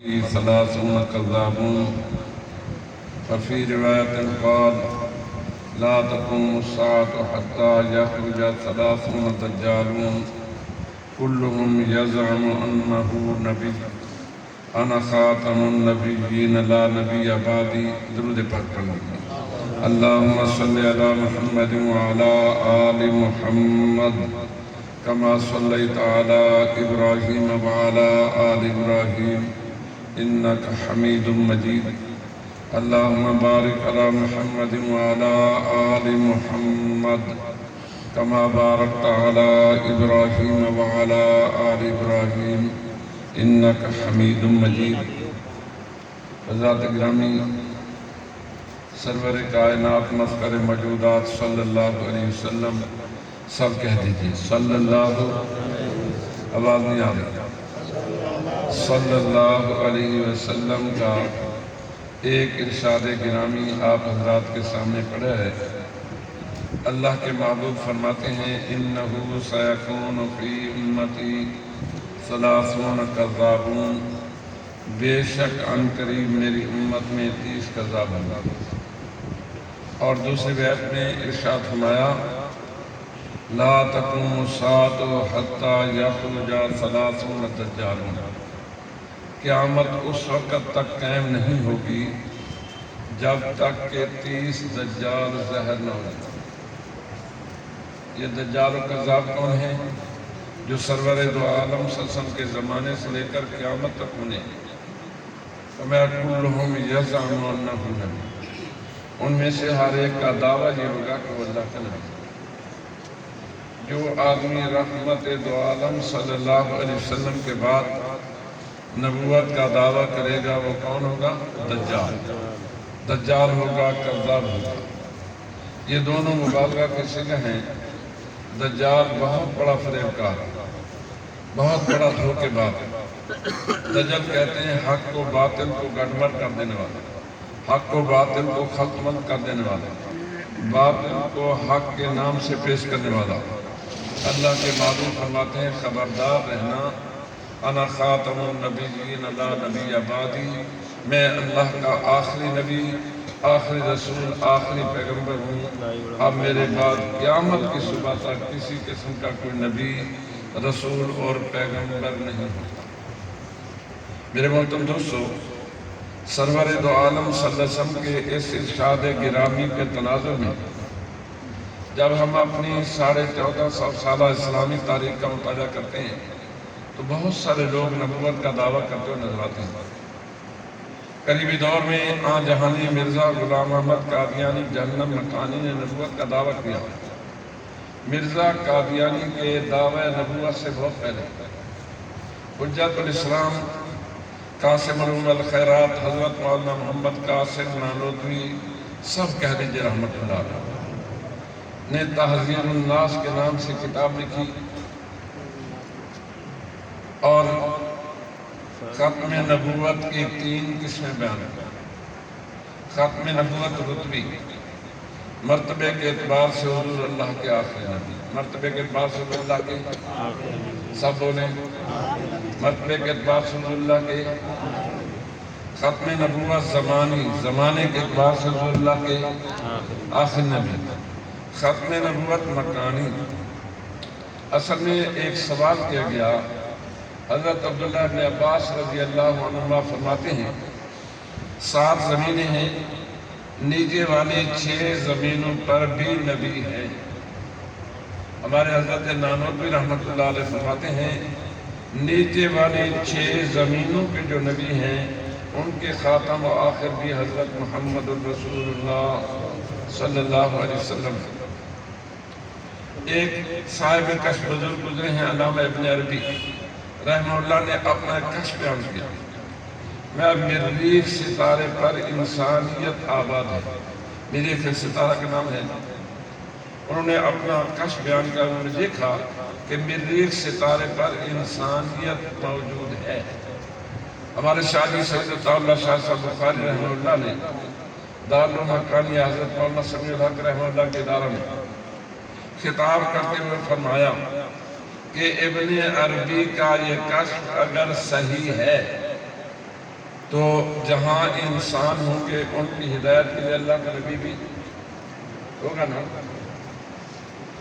ثلاثون كذابون ففي رواية قال لا تقوم الساعة حتى يخرج 30 دجالون كلهم يزعم أنه نبي أنا خاتم النبيين لا نبي بعدي. درود پاک پڑھیں. اللهم صل على محمد وعلى آل محمد كما صليت على إبراهيم وعلى آل إبراهيم إنك حميد مجيد. اللهم بارك على محمد وعلى آل محمد كما باركت على إبراهيم وعلى آل إبراهيم إنك حميد مجيد. حضرات گرامی، سرور کائنات مفخر موجودات صلی اللہ علیہ وسلم، سب کہہ دیجئے صلی اللہ، آواز نہیں آ رہی، صلی اللہ علیہ وسلم کا ایک ارشاد گرامی آپ حضرات کے سامنے پڑھا ہے. اللہ کے محبوب فرماتے ہیں انہو سیکون فی امتی 30 کذابون، بے شک عن قریب میری امت میں 30 کذاب ہوں. اور دوسری بیعت میں ارشاد فرمایا لا تقوم الساعة حتی یخرج 30 دجالون، قیامت اس وقت تک قائم نہیں ہوگی جب تک کہ 30 دجال ظاہر نہ ہو جائے. یہ دجال و کذاب کون ہیں؟ جو سرور دو عالم صلی اللہ علیہ وسلم کے زمانے سے لے کر قیامت تک ہونے ہیں. وَمَا كُلُّهُمْ يَزْعَمُ أَنَّهُ نَبِيٌّ، ان میں سے ہر ایک کا دعویٰ یہ ہوگا کہ وہ اللہ کا نبی. جو آدمی رحمت دو عالم صلی اللہ علیہ وسلم کے بعد نبوت کا دعویٰ کرے گا وہ کون ہوگا؟ دجال. دجال ہوگا، کذاب ہوگا. یہ دونوں مبالغہ کے صیغے ہیں. دجال بہت بڑا فریبکار، بہت بڑا دھوکے باز. دجال کہتے ہیں حق کو باطل کو گڑبڑ کر دینے والا، حق کو باطل کو خلط مند کر دینے والا، باطل کو حق کے نام سے پیش کرنے والا. اللہ کے معبود فرماتے ہیں خبردار رہنا انا خاتم النبیین لا نبی بعدی، میں اللہ کا آخری نبی، آخری رسول، آخری پیغمبر ہوں. اب میرے بعد قیامت کی صبح تک کسی قسم کا کوئی نبی، رسول اور پیغمبر نہیں ہوگا. میرے محترم دوستو، سرور دو عالم صلی اللہ علیہ وسلم کے اس ارشاد گرامی کے تناظر میں جب ہم اپنی 1450 سالہ اسلامی تاریخ کا مطالعہ کرتے ہیں تو بہت سارے لوگ نبوت کا دعویٰ کرتے ہوئے نظر آتے ہیں. قریبی دور میں آن جہانی مرزا غلام احمد قادیانی جہنم مکانی نے نبوت کا دعویٰ کیا. مرزا قادیانی کے دعوی نبوت سے بہت پہلے حجت الاسلام قاسم علوم الخیرات حضرت مولانا محمد قاسم نانوتوی، سب کہہ دیجئے رحمت اللہ علیہ، نے تحذیر الناس کے نام سے کتاب لکھی اور ختم نبوت کی 3 قسمیں بیان کی. ختم نبوت رتبی، مرتبے کے اعتبار سے حضور اللہ کے آخری نبی، مرتبے کے اعتبار سے حضور اللہ کے، سب بولیں، مرتبے کے اعتبار سے حضور اللہ کے. ختم نبوت زمانی، زمانے کے اعتبار سے حضور اللہ کے آخری نبی. ختم نبوت مکانی، اصل میں ایک سوال کیا گیا. حضرت عبداللہ بن عباس رضی اللہ عنہما فرماتے ہیں 7 زمینیں ہیں، نیچے والی 6 زمینوں پر بھی نبی ہیں. ہمارے حضرت نانوتوی رحمت اللہ علیہ فرماتے ہیں نیچے والی 6 زمینوں کے جو نبی ہیں ان کے خاتم و آخر بھی حضرت محمد الرسول اللہ صلی اللہ علیہ وسلم. ایک صاحب کشف بزرگ گزرے ہیں علامہ ابن عربی رحمہ اللہ نے اپنا کشف بیان کیا. میں مریخ ستارے پر انسانیت آباد ہے، مریخ ستارہ کا نام ہے. انہوں نے اپنا کشف بیان کیا، انہوں نے دیکھا کہ مریخ ستارے پر انسانیت موجود ہے. ہمارے شاہی سید عطا اللہ شاہ صاحب بخاری رحمہ اللہ نے دارالمکانی حضرت مولانا سمیع الحق رحمہ اللہ کے ادارہ میں خطاب کرتے ہوئے فرمایا کہ ابن عربی کا یہ کشف اگر صحیح ہے تو جہاں انسان ہوں گے ان کی ہدایت کے لیے اللہ کا نبی بھی ہوگا نا.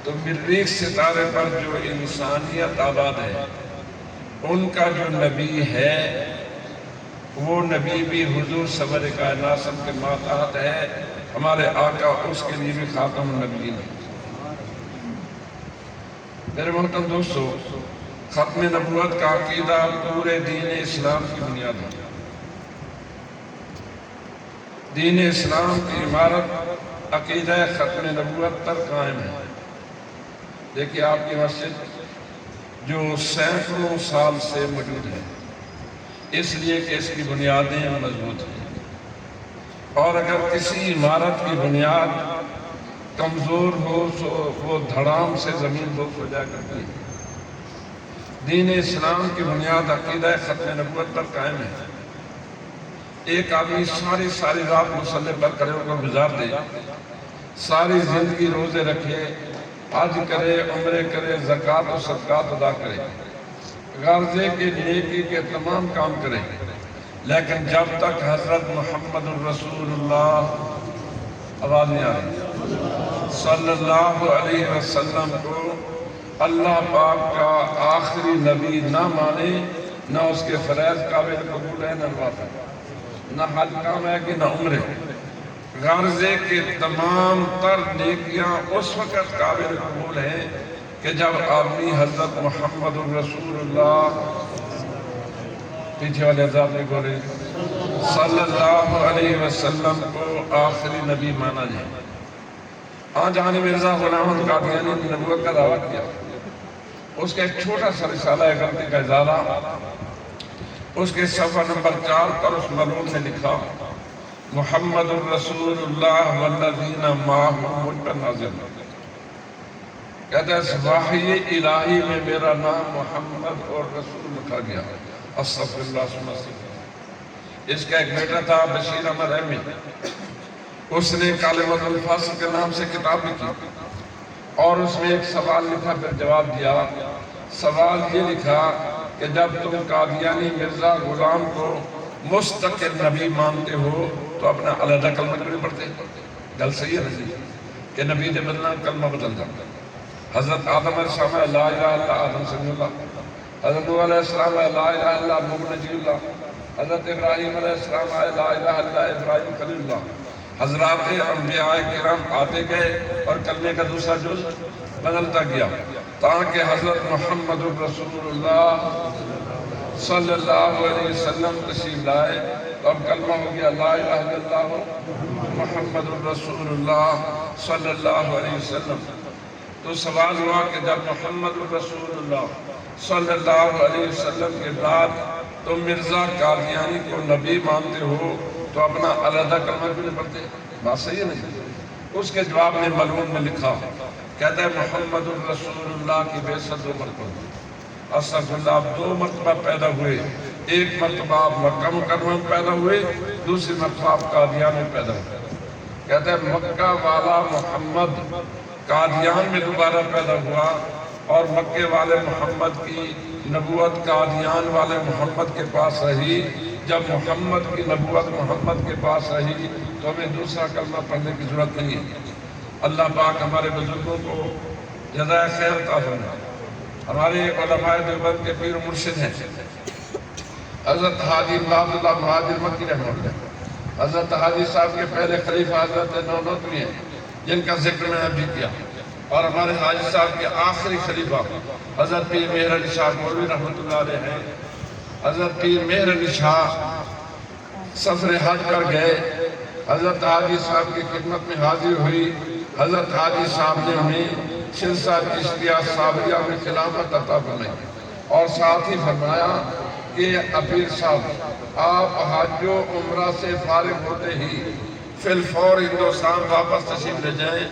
تو مریخ ستارے پر جو انسانیت آباد ہے ان کا جو نبی ہے وہ نبی بھی حضور سرور کائنات سب کے ماتحت ہے. ہمارے آقا اس کے لیے بھی خاتم النبیین ہے. میرے محترم دوستو، ختم نبوت کا عقیدہ پورے دین اسلام کی بنیاد ہے. دین اسلام کی عمارت عقیدہ ختم نبوت پر قائم ہے. دیکھیے آپ کی مسجد جو سینکڑوں سال سے موجود ہے اس لیے کہ اس کی بنیادیں مضبوط ہیں. اور اگر کسی عمارت کی بنیاد کمزور ہو تو وہ دھڑام سے زمین بوس ہو جائے کرتی ہے. دین اسلام کی بنیاد عقیدہ ختم نبوت پر قائم ہے. ایک آدمی ساری رات مصلی پر کھڑے ہو کر گزار دے، ساری زندگی روزے رکھے، حج کرے، عمرے کرے، زکوٰۃ و صدقات ادا کرے، غرضے کے نیکی کے تمام کام کرے، لیکن جب تک حضرت محمد الرسول اللہ آواز نہیں آ رہی صلی اللہ علیہ وسلم کو اللہ پاک کا آخری نبی نہ مانے، نہ اس کے فرائض قابل قبول ہے، نہ نوافل، نہ حج کام ہے کہ نہ عمرے. غرضے کے تمام تر نیکیاں اس وقت قابل قبول ہیں کہ جب آدمی حضرت محمد الرسول اللہ، پیچھے والے حضرات نے بولے، صلی اللہ علیہ وسلم کو آخری نبی مانا جائے. جہاں مرزا غلام احمد قادیانی نے نبوت کا دعویٰ کیا، اس کا ایک چھوٹا سا رسالہ ہے غلطی کا ازالہ، اس کے صفحہ نمبر 4 پر اس مرحوم نے لکھا، محمد الرسول اللہ والذین معہ، مجھ پر نازل. کہتا ہے وحی الہی میں میرا نام محمد اور رسول لکھا گیا. استغفر اللہ ثم استغفر. اس کا ایک بیٹا تھا بشیر احمد احمی، اس نے کلمۃ الفصل کے نام سے کتاب لکھی اور اس میں ایک سوال لکھا، پھر جواب دیا. سوال یہ لکھا کہ جب تم قادیانی مرزا غلام کو مستقل نبی مانتے ہو تو اپنا علیحدہ کلمہ کیوں نہیں پڑھتے؟ گل صحیح ہے نا کہ نبی نے بدلنا کلمہ بدل جاتا. حضرت آدم علیہ السلام ہے لا الہ الا آدم سمی اللہ، حضرت نوح علیہ السلام ہے لا الہ الا نوح نجی اللہ، حضرت ابراہیم علیہ السلام ہے لا الہ الا ابراہیم خلیل اللہ. حضرات انبیاء کرام آتے گئے اور کلمے کا دوسرا جز بدلتا گیا تاکہ حضرت محمد الرسول اللہ صلی اللہ علیہ وسلم تشریف لائے. اب کلمہ ہو گیا لا الہ الا اللہ محمد الرسول اللہ صلی اللہ علیہ وسلم. تو سوال ہوا کہ جب محمد الرسول اللہ صلی اللہ علیہ وسلم کے بعد تم مرزا قادیانی کو نبی مانتے ہو تو اپنا علیحدہ کلمہ کیوں نہیں پڑھتے؟ بات صحیح ہے نہیں؟ اس کے جواب میں ملعون نے لکھا، کہتا ہے محمد الرسول اللہ کی بعثت 2 مرتبہ. استغفر اللہ، آپ 2 مرتبہ پیدا ہوئے. ایک مرتبہ آپ مکہ مکرمہ میں پیدا ہوئے، دوسری مرتبہ آپ قادیان میں پیدا ہوئے. کہتا ہے مکہ والا محمد قادیان میں دوبارہ پیدا ہوا اور مکے والے محمد کی نبوت قادیان والے محمد کے پاس رہی. جب محمد کی نبوت محمد کے پاس رہی تو ہمیں دوسرا کلمہ پڑھنے کی ضرورت نہیں ہے. اللہ پاک ہمارے بزرگوں کو جزائے خیر عطا فرمائے. ہمارے علماء دیوبند کے پیر و مرشد ہیں حضرت حاجی عبداللہ مہاجر مکی رحمہ اللہ. حضرت حاجی صاحب کے پہلے خلیفہ حضرت نونوتوی ہیں جن کا ذکر میں نے ابھی کیا، اور ہمارے حاجی صاحب کے آخری خلیفہ حضرت پیر مہر علی شاہ مولوی رحمۃ اللہ علیہ ہیں. حضرت پیر مہر علی شاہ سفر حج پر گئے، حضرت حاجی صاحب کی خدمت میں حاضر ہوئی. حضرت حاجی صاحب نے انہیں سلسلہ چشتیہ صابریہ میں خلافت عطا فرمائی اور ساتھ ہی فرمایا کہ پیر صاحب آپ حج و عمرہ سے فارغ ہوتے ہی فی الفور ہندوستان واپس تشریف لے جائیں.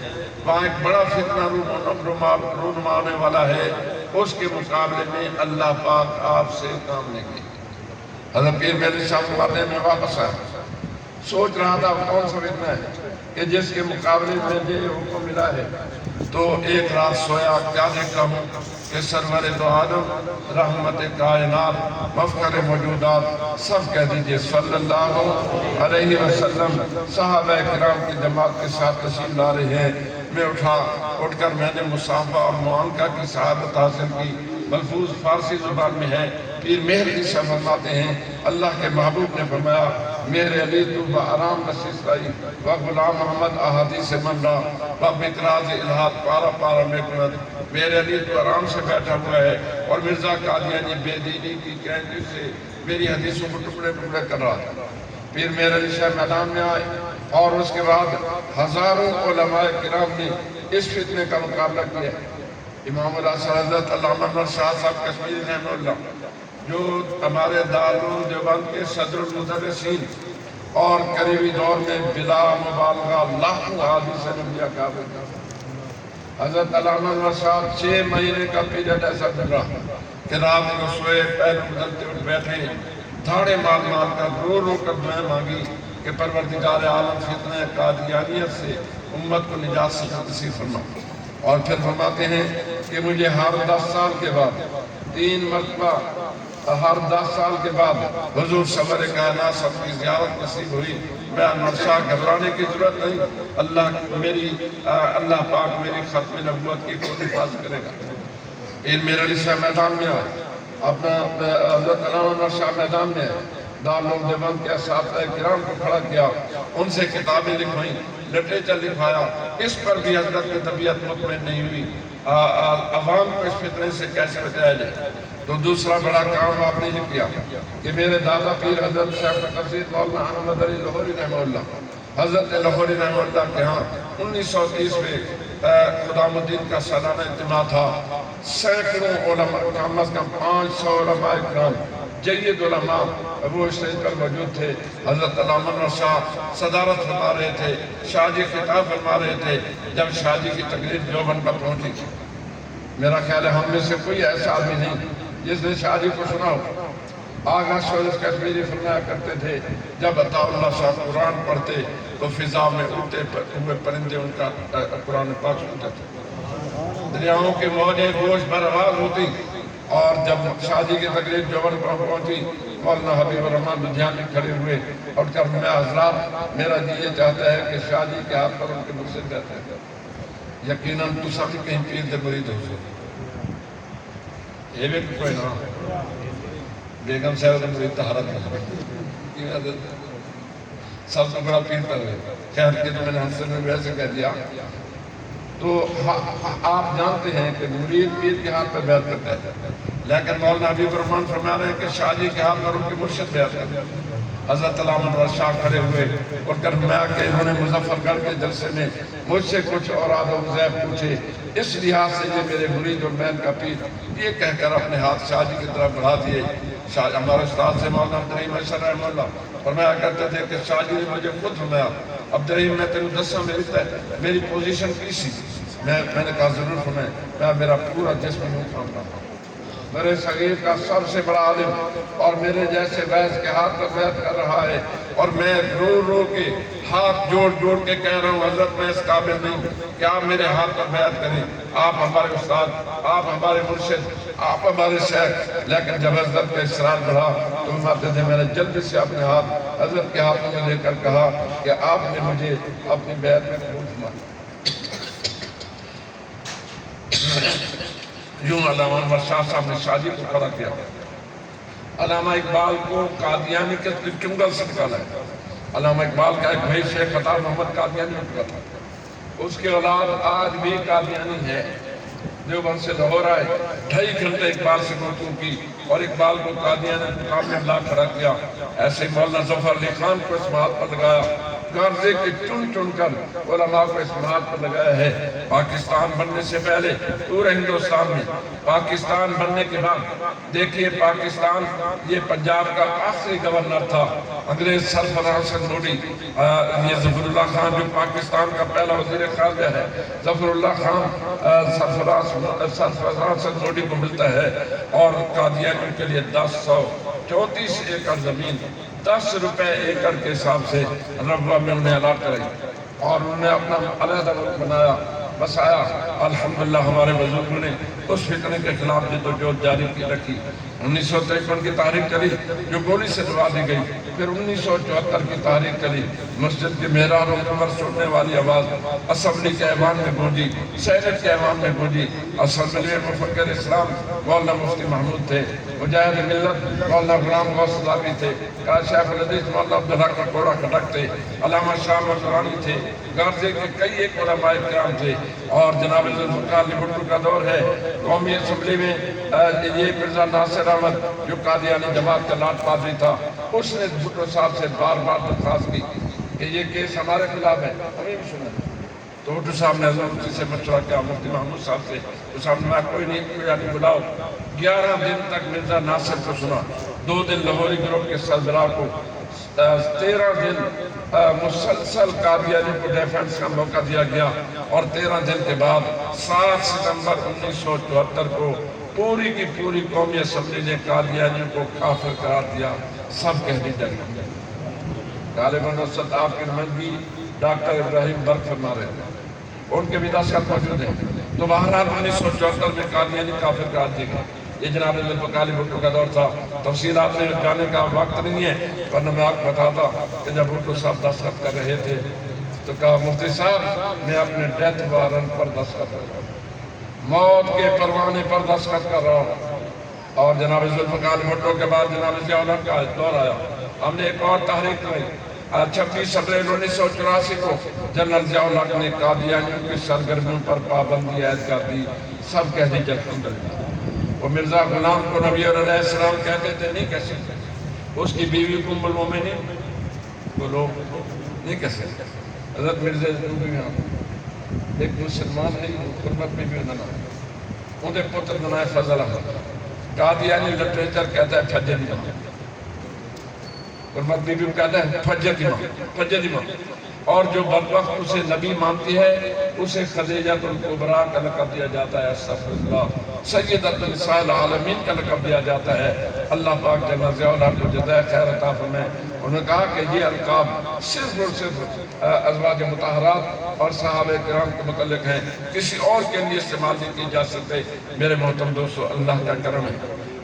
وہاں ایک بڑا فتنہ رونما ہونے والا ہے، اس کے مقابلے میں اللہ پاک آپ سے کام لیں گے. حضرت پیر مہر علی شاہ فرماتے ہیں میں واپس آیا، سوچ رہا تھا کون سا فتنہ ہے کہ جس کے مقابلے میں یہ حکم ملا ہے. تو ایک رات سویا، کیا دیکھتا ہوں کہ سرور دو عالم رحمت کائنات مفخر موجودات سب کہہ دیجئے صلی اللہ علیہ وسلم صحابہ کرام کی جماعت کے ساتھ تشریف لا رہے ہیں۔ میں اٹھ کر میں نے مصافحہ اور معانقہ کی سعادت حاصل کی۔ ملفوظ فارسی زبان میں ہے۔ پیر مہر عیسیٰ فرماتے ہیں اللہ کے محبوب نے فرمایا میرے علی تو بآرام نشست رائی و غلام محمد احادیث من را و بکراز الہات پارا پارا میں کنت۔ میرے علی تو آرام سے بیٹھا ہوا ہے اور مرزا قادیانی بے دینی کی کینچی سے میری حدیثوں کو ٹکڑے ٹکڑے کر رہا تھا۔ پھر میرے علی شاہ میدان میں آئے اور اس کے بعد ہزاروں علماء کرام نے اس فتنے کا مقابلہ کیا۔ امام الحسن حضرت علامہ انور شاہ صاحب کشمیری رحمہ اللہ جو ہمارے دارالعلوم دیوبند کے صدر المدرسین اور قریبی دور میں بلا مبالغہ لاکھوں حدیث نبویہ قابل تھا۔ حضرت علامہ انور صاحب 6 مہینے کا پیریڈ ایسا گزرا کہ رات کو سوئے پیر بدلتے اٹھ بیٹھے دھاڑے مار کر رو کر دعائیں مانگی کہ پروردگار عالم فتنہ قادیانیت سے امت کو نجات سے نصیب فرما۔ اور پھر فرماتے ہیں کہ مجھے ہر 10 سال کے بعد 3 مرتبہ ہر 10 سال کے بعد حضور سرور کائنات سب کی زیارت نصیب ہوئی۔ میں انور شاہ گھبرانے کی ضرورت نہیں، اللہ پاک میری ختم نبوت کی خود حفاظت کرے گا۔ پھر میرے علی شاہ میدان میں آئے، اپنا حضرت علامہ انور شاہ میدان میں دارالعلوم دیوبند کے اساتذہ کرام کو کھڑا کیا، ان سے کتابیں لکھوائیں، لٹریچر لکھوایا۔ اس پر بھی حضرت کی طبیعت مطمئن نہیں ہوئی، عوام کو اس فتنے سے کیسے بچایا جائے۔ تو دوسرا بڑا کام آپ نے یہ کیا کہ میرے دادا پیر حضرت شیخ تقدیر مولانا احمد علی لاہوری رحمہ اللہ حضرت لاہوری رحمہ اللہ کے ہاں 1930 میں خدام الدین کا سالانہ اجتماع تھا۔ سینکڑوں علماء، کم از کم 500 علماء اکرام جید علماء وہ اسٹیج پر موجود تھے۔ حضرت علامہ انور شاہ صدارت فرما رہے تھے، شاہ جی خطاب فرما رہے تھے۔ جب شاہ جی کی تقریر دیوبند پر پہنچی، میرا خیال ہے ہم میں سے کوئی ایسا آدمی نہیں جس نے شاہ جی کو سنا ہو۔ آغا شورش کشمیری فرمایا کرتے تھے جب عطا اللہ صاحب قرآن پڑھتے تو فضا میں اڑتے ہوئے پرندے ان کا قرآن پاک سنتے تھے، دریاؤں کے موجیں گوش بر آواز ہوتی۔ اور جب شاہ جی کی تقریر دیوبند پر پہنچی، مولانا حبیب الرحمن لدھیانوی کھڑے ہوئے اور کہا میں حضرات میرا جی یہ چاہتا ہے کہ شاہ جی کے ہاتھ پر ان کے مرشد بیٹھے ہیں، یقیناً تو سب کہیں پیر دے مرید ہو سکتے یہ بھی کوئی نہ بیگم صاحب مرید طہارت ہے سب سے بڑا پیر پر ہے۔ خیر کہ میں نے حسن میں ویسے کہہ دیا تو آپ جانتے ہیں کہ مرید پیر کے ہاتھ پر بیعت کرتا ہے، لیکن مولانا حبیب الرحمن فرما رہے ہیں کہ شاہ جی کے ہاتھ پر ان کے مرشد بیعت کرتے ہیں۔ حضرت علامہ انور شاہ کھڑے ہوئے اور فرمایا کہ انہوں نے مظفر گڑھ کے جلسے میں مجھ سے کچھ اوراد و وظائف پوچھے، اس لحاظ سے یہ میرے مرید اور میں ان کا پیر، یہ کہہ کر اپنے ہاتھ شاہ جی کی طرف بڑھا دیے۔ ہمارے استاد سے مولانا عبدالرحیم اشر رحمہ اللہ فرمایا کرتے تھے کہ شاہ جی نے مجھے خود فرمایا عبدالرحیم میں تینوں دساں میری پوزیشن کی سی؟ میں نے کہا ضرور فرمایا میرا پورا جسم یوں کام کرتا ہوں، میرے صغیر کا سب سے بڑا عالم اور میرے جیسے ویس کے ہاتھ پر بیعت کر رہا ہے، اور میں رو کے ہاتھ جوڑ کے کہہ رہا ہوں حضرت میں اس قابل نہیں کہ آپ میرے ہاتھ پر بیعت کریں، آپ ہمارے استاد، آپ ہمارے مرشد، آپ ہمارے شیخ۔ لیکن جب حضرت کا اصرار بڑھا تو فرماتے تھے میں نے جلدی سے اپنے ہاتھ حضرت کے ہاتھوں میں لے کر کہا کہ آپ نے مجھے اپنی بیعت میں قبول فرمایا۔ یوں علامہ انور شاہ صاحب نے شاہ جی کو کھڑا کیا۔ علامہ اقبال کو قادیانی کے چنگل سے نکالا ہے۔ علامہ اقبال کا ایک بھائی شیخ عطا محمد قادیانی ہوتا تھا، اس کے اولاد آج بھی قادیانی ہے۔ دیوبند سے لاہور آئے، 2.5 گھنٹے اقبال سے گفتگو کی اور اقبال کو قادیانی مقام میں لا کھڑا کیا۔ ایسے مولانا ظفر علی خان کو اس بات پر لگایا، غرضے کے چن کر علماء کو اس بات پر لگایا ہے۔ پاکستان بننے سے پہلے پورے ہندوستان میں، پاکستان بننے کے بعد دیکھیے پاکستان یہ پنجاب کا آخری گورنر تھا انگریز سرفراز لوڈی، یہ ظفر اللہ خان جو پاکستان کا پہلا وزیر خارجہ ہے، ظفر اللہ خان سرفراز لوڈی کو ملتا ہے اور قادیانی کے لیے 1034 ایکڑ زمین 10 روپے ایکڑ کے حساب سے ربوہ میں انہیں الاٹ کرائی اور انہوں نے اپنا علیحدہ ملک بنایا۔ بس آیا۔ الحمدللہ ہمارے بزرگوں نے اس فتنے کے خلاف جدوجہد جاری کی رکھی۔ 1953 کی تحریک چلی جو گولی سے دبا دی گئی، پھر 1974 کی تحریک چلی، مسجد کے محراب و منبر سننے والی آواز اسمبلی کے ایوان میں گونجی، سینٹ کے ایوان میں گونجی۔ اسمبلی میں مفکر اسلام مولانا مفتی محمود تھے، مجاہد ملت مولانا غلام غوث صدابی تھے، شیخ الحدیث مولانا عبدالحق کوڑا کھٹک تھے، علامہ شاہ مکرانی تھے، غازی کے کئی ایک علماء کرام تھے، اور جناب ذوالفقار علی بھٹو کا دور ہے۔ قومی اسمبلی میں یہ مرزا ناصر احمد جو قادیانی جماعت کا لاٹ پادری تھا، اس نے بھٹو صاحب سے بار بار درخواست کی کہ یہ کیس ہمارے خلاف ہے، ہمیں بھی سنیں۔ تو بھٹو صاحب نے حضرت مفتی سے مشورہ کیا، مفتی محمود صاحب سے، تو صاحب نے کوئی نہیں یعنی بلاؤ۔ 11 دن تک مرزا ناصر کو سنا، 2 دن لاہوری گروپ کے سربراہ کو، 13 دن مسلسل قادیانی کو ڈیفنس کا موقع دیا گیا، اور 13 دن کے بعد 7 ستمبر 1974 کو پوری کی پوری قومی اسمبلی نے قادیانیوں کو کافر قرار دیا، سب کہہ دی جائے۔ غالباً اسد آپ کے نمائندگی ڈاکٹر ابراہیم برق فرما رہے ہیں، ان کے بھی دستخط موجود ہیں۔ تو بہرحال 1974 میں قادیانی کافر قرار دیے گئے۔ یہ جناب ذوالفقار علی بھٹو کا دور تھا، تفصیلات میں جانے کا وقت نہیں ہے، ورنہ میں آپ کو بتاتا کہ جب بھٹو صاحب دستخط کر رہے تھے تو کہا مفتی صاحب میں اپنے ڈیتھ وارنٹ پر دستخط کر رہا ہوں، موت کے پروانے پر دستخط کر رہا ہوں۔ اور جناب ذوالفقار علی بھٹو کے بعد جناب ضیاء الحق کا دور آیا، ہم نے ایک اور تحریک کی۔ 26 اپریل 1984 کو جنرل ضیاء الحق نے قادیانیوں کی سرگرمیوں پر پابندی عائد کر دی، سب کہہ دی الحمدللہ۔ وہ مرزا غلام کو نبی علیہ السلام کہتے تھے، نہیں کہہ سکتے۔ اس کی بیوی ام المومنین وہ لوگ نہیں کہہ سکتے۔ حضرت مرزا ایک مسلمان ہے قربت میں بھی نہ انہیں پتر بنائے فضل احمد، قادیانی لٹریچر کہتا ہے فجر امام، قربت بھی کہتا ہے فجر امام، اور جو بدبخت اسے نبی مانتی ہے اسے خدیجۃ الکبریٰ کا لقب دیا جاتا ہے، استغفر اللہ، سیدۃ نساء العالمین کا لقب دیا جاتا ہے۔ اللہ پاک جنرل ضیاء الحق کو جزائے خیر عطا فرمائے۔ انہوں نے کہا کہ یہ القاب صرف اور صرف ازواج مطہرات اور صحابہ کرام کے متعلق ہیں، کسی اور کے لیے استعمال نہیں کی جا سکتے۔ میرے محترم دوستو، اللہ کا کرم ہے،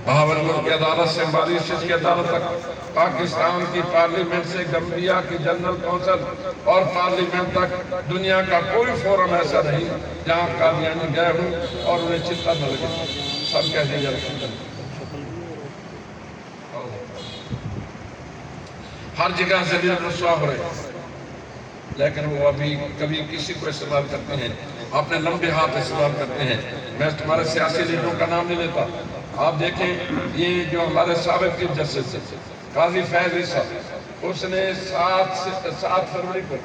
بہاولپور کی عدالت سے ماریشس کی عدالت تک، پاکستان کی پارلیمنٹ سے گمبیا کی جنرل کونسل اور پارلیمنٹ تک دنیا کا کوئی فورم ایسا نہیں جہاں قادیانی گئے ہوں اور انہیں چتا نہ لگے۔ سب کہہ دیا جائے، ہر جگہ ذلیل رسوا ہو رہے ہیں، لیکن وہ ابھی کبھی کسی کو استعمال کرتے ہیں، اپنے لمبے ہاتھ استعمال کرتے ہیں۔ میں تمہارے سیاسی لیڈروں کا نام نہیں لیتا، آپ دیکھیں یہ جو ہمارے سابق چیف جسٹس قاضی فیض عیسیٰ، اس نے 7 فروری کو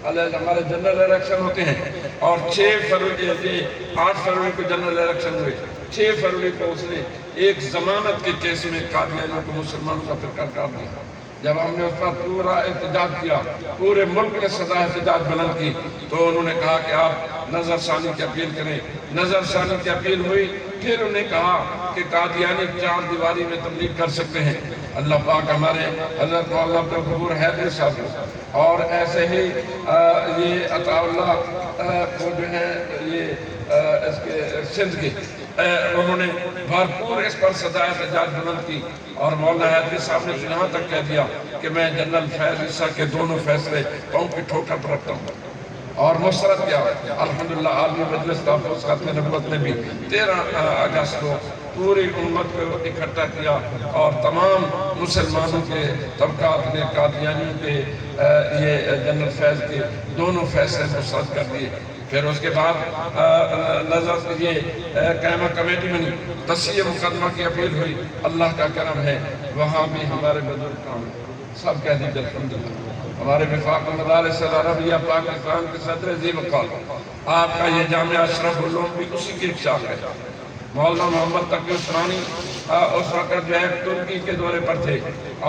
ہمارے جنرل الیکشن ہوتے ہیں، اور 8 فروری کو جنرل الیکشن ہوئے، 6 فروری کو اس نے ایک ضمانت کے کیس میں قادیانیوں کو مسلمانوں کا فرقہ قرار دیا۔ جب ہم نے اس پر پورا احتجاج کیا، پورے ملک نے سزا احتجاج بلند کی، تو انہوں نے کہا کہ آپ نظر ثانی کی اپیل کریں۔ نظر ثانی کی اپیل ہوئی، پھر انہیں کہا کہ قادیانی 4 دیواری میں تبلیغ کر سکتے ہیں۔ اللہ پاک ہمارے حضرت مولانا عبدالغفور حیدری صاحب اور ایسے ہی یہ عطا اللہ کو جو ہے یہ اس کے سندھ کے انہوں نے بھرپور اس پر سزا احتجاج بلند کی، اور مولانا حیدری صاحب نے یہاں تک کہہ دیا کہ میں جنرل فیض عیسیٰ کے دونوں فیصلے پاؤں کی ٹھوکر پر رکھتا ہوں، اور مسترد کیا۔ الحمدللہ عالمی مجلس تحفظ ختم نبوت نے بھی 13 اگست کو پوری امت کو اکٹھا کیا، اور تمام مسلمانوں کے طبقات نے قادیانیوں کے یہ جنرل فیض کے دونوں فیصلے مسترد کر دیے۔ پھر اس کے بعد نظر یہ قائمہ کمیٹی میں تصحیح مقدمہ کی اپیل ہوئی۔ اللہ کا کرم ہے، وہاں بھی ہمارے بزرگ کام سب کہہ دیجئے الحمدللہ۔ ہمارے وفاق المدارس العربیہ پاکستان کے صدر ذی وقار، آپ کا یہ جامعہ اشرف العلوم بھی اسی کی ایک شاخ ہے۔ مولانا محمد تقی عثمانی اس وقت جو ہے ترکی کے دورے پر تھے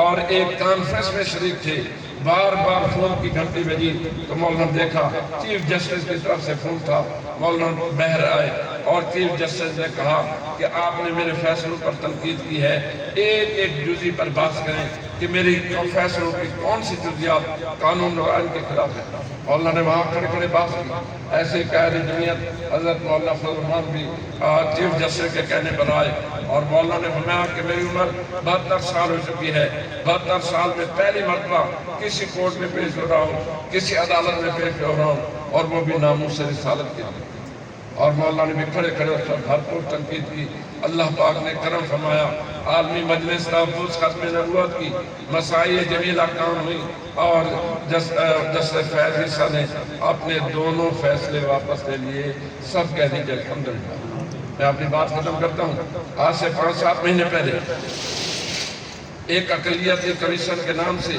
اور ایک کانفرنس میں شریک تھے، بار بار فون کی گھنٹی بجی تو مولانا دیکھا چیف جسٹس کی طرف سے فون تھا، مولانا بہر آئے اور چیف جسٹس نے کہا کہ آپ نے میرے فیصلوں پر تنقید کی ہے، ایک جزئی پر بحث کریں۔ کہ میری فیصلوں کی کون سی جزیات قانون اور آئین کے خلاف ہے۔ مولانا نے وہاں کھڑے کھڑے بات کی۔ ایسے قائد جمعیت حضرت مولانا فضل الرحمان بھی چیف جسٹس کے کہنے پر آئے اور مولانا نے فرمایا کہ میری عمر 72 سال ہو چکی ہے، 72 سال میں پہلی مرتبہ کسی کورٹ میں پیش ہو رہا ہوں، کسی عدالت میں پیش ہو رہا ہوں، اور وہ بھی ناموس سے رسالت کے لیے۔ اور مولانا نے بھی کھڑے کھڑے اس پر بھرپور تنقید کی۔ اللہ پاک نے کرم فرمایا، عالمی مجلس تحفظ ختم نبوت کی مسائی جمیلہ کام ہوئی اور جسٹس فیض عیسیٰ نے اپنے دونوں فیصلے واپس لے لیے۔ سب کہہ دیجئے الحمدللہ۔ میں اپنی بات ختم کرتا ہوں۔ آج سے 5-7 مہینے پہلے ایک اقلیتی کمیشن کے نام سے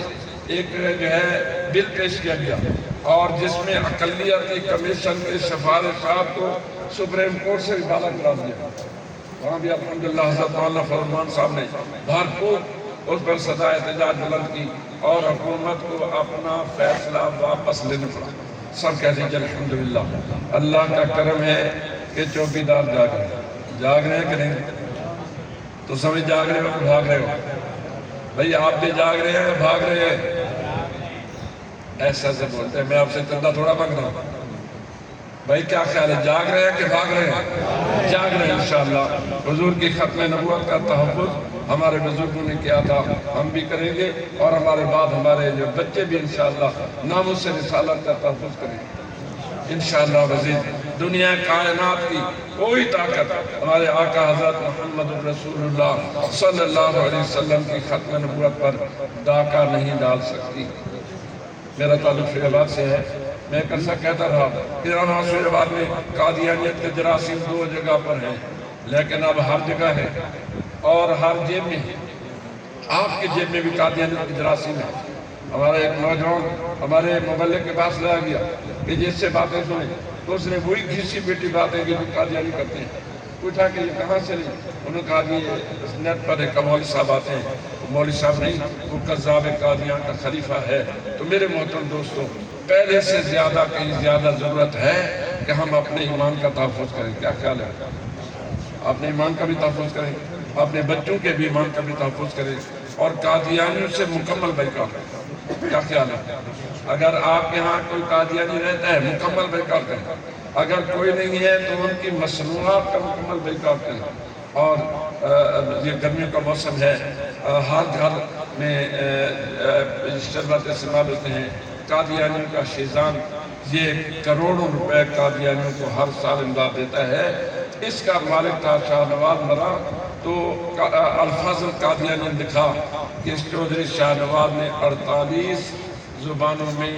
ایک جو ہے بل پیش کیا گیا، اور جس میں اقلیتی کمیشن کے سفارشات کو سپریم کورٹ سے بھی بالا کرا دیا۔ وہاں بھی الحمدللہ حضرت مولانا فضل الرحمان صاحب نے بھرپور اس پر صدا احتجاج بلند کی اور حکومت کو اپنا فیصلہ واپس لینا پڑا۔ سب کہہ دیجیے الحمدللہ۔ اللہ کا کرم ہے کہ چوکیدار جاگ رہے ہیں۔ جاگ رہے ہیں کہ نہیں؟ تو سمجھ جاگ رہے ہو کہ بھاگ رہے ہو؟ بھئی آپ بھی جاگ رہے ہیں بھاگ رہے ہیں؟ ایسا سے بولتے ہیں، میں آپ سے چندہ تھوڑا مانگ رہا ہوں۔ بھائی کیا خیال ہے، جاگ رہے ہیں کہ بھاگ رہے ہیں؟ جاگ رہے ہیں انشاءاللہ۔ حضور کی ختم نبوت کا تحفظ ہمارے بزرگوں نے کیا تھا، ہم بھی کریں گے، اور ہمارے بعد ہمارے جو بچے بھی انشاءاللہ ناموس سے رسالت کا تحفظ کریں گے انشاءاللہ وزید۔ دنیا کائنات کی کوئی طاقت ہمارے آقا حضرت محمد رسول اللہ صلی اللہ علیہ وسلم کی ختم نبوت پر ڈاکہ نہیں ڈال سکتی۔ میرا تعلق فیض آباد سے ہے۔ میں ایک عرصہ کہتا رہا کہ فیض آباد میں قادیانیت کے جراثیم 2 جگہ پر ہیں، لیکن اب ہر جگہ ہے اور ہر جیب میں ہے۔ آپ کی جیب میں بھی قادیانیت کے جراثیم ہے۔ ہمارا ایک نوجوان ہمارے مبلغ کے پاس لایا گیا کہ جس سے باتیں سنیں، تو اس نے وہی گھسی بیٹی باتیں کی جو قادیانی کرتے ہیں۔ پوچھا کہ یہ کہاں سے لی؟ انہوں نے کہا کہ یہ نیٹ پر ایک مولوی صاحب آتے ہیں۔ مولوی صاحب نہیں، وہ قذاب قادیان کا خلیفہ ہے۔ تو میرے محترم دوستوں، پہلے سے زیادہ کہیں زیادہ ضرورت ہے کہ ہم اپنے ایمان کا تحفظ کریں۔ کیا خیال ہے؟ اپنے ایمان کا بھی تحفظ کریں، اپنے بچوں کے بھی ایمان کا بھی تحفظ کریں، اور قادیانیوں سے مکمل بائیکاٹ کریں۔ کیا خیال ہے؟ اگر آپ کے ہاں کوئی قادیانی رہتا ہے مکمل بائیکاٹ کریں، اگر کوئی نہیں ہے تو ان کی مصنوعات کا مکمل بائیکاٹ کریں۔ اور یہ گرمیوں کا موسم ہے، ہر گھر میں شربت استعمال ہوتے ہیں۔ قادیانیوں کا شیطان یہ کروڑوں روپے قادیانیوں کو ہر سال امداد دیتا ہے۔ اس کا مالک تھا شاہ نواز مرا، تو الفاظ قادیانی نے لکھا کہ چودھری شاہ نواز نے 48 زبانوں میں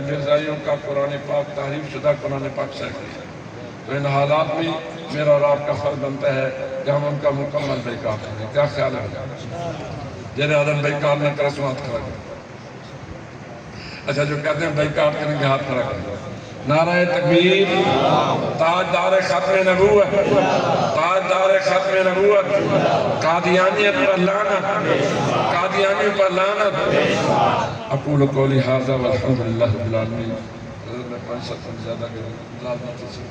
مرزائیوں کا قرآن پاک تحریف شدہ قرآن پاک شائع کیا۔ تو ان حالات میں میرا اور آپ کا فرض بنتا ہے کہ ہم ان کا مکمل بائیکاٹ کریں۔ کیا خیال ہے؟ جنہیں آدم بائیکاٹ نہ کرے سو ہاتھ کھڑا کریں۔ اچھا، جو کہتے ہیں بائیکاٹ کریں گے ہاتھ کھڑا کریں۔ نعرہ تکبیر، تاجدار ختم نبوت، تاجدار ختم نبوت، قادیانیت پر لعنت، قادیانیوں پر لعنت۔ اقول قولی ھذا والحمدللہ رب العالمین۔ میں 5-7 زیادہ کروں، لازمت سے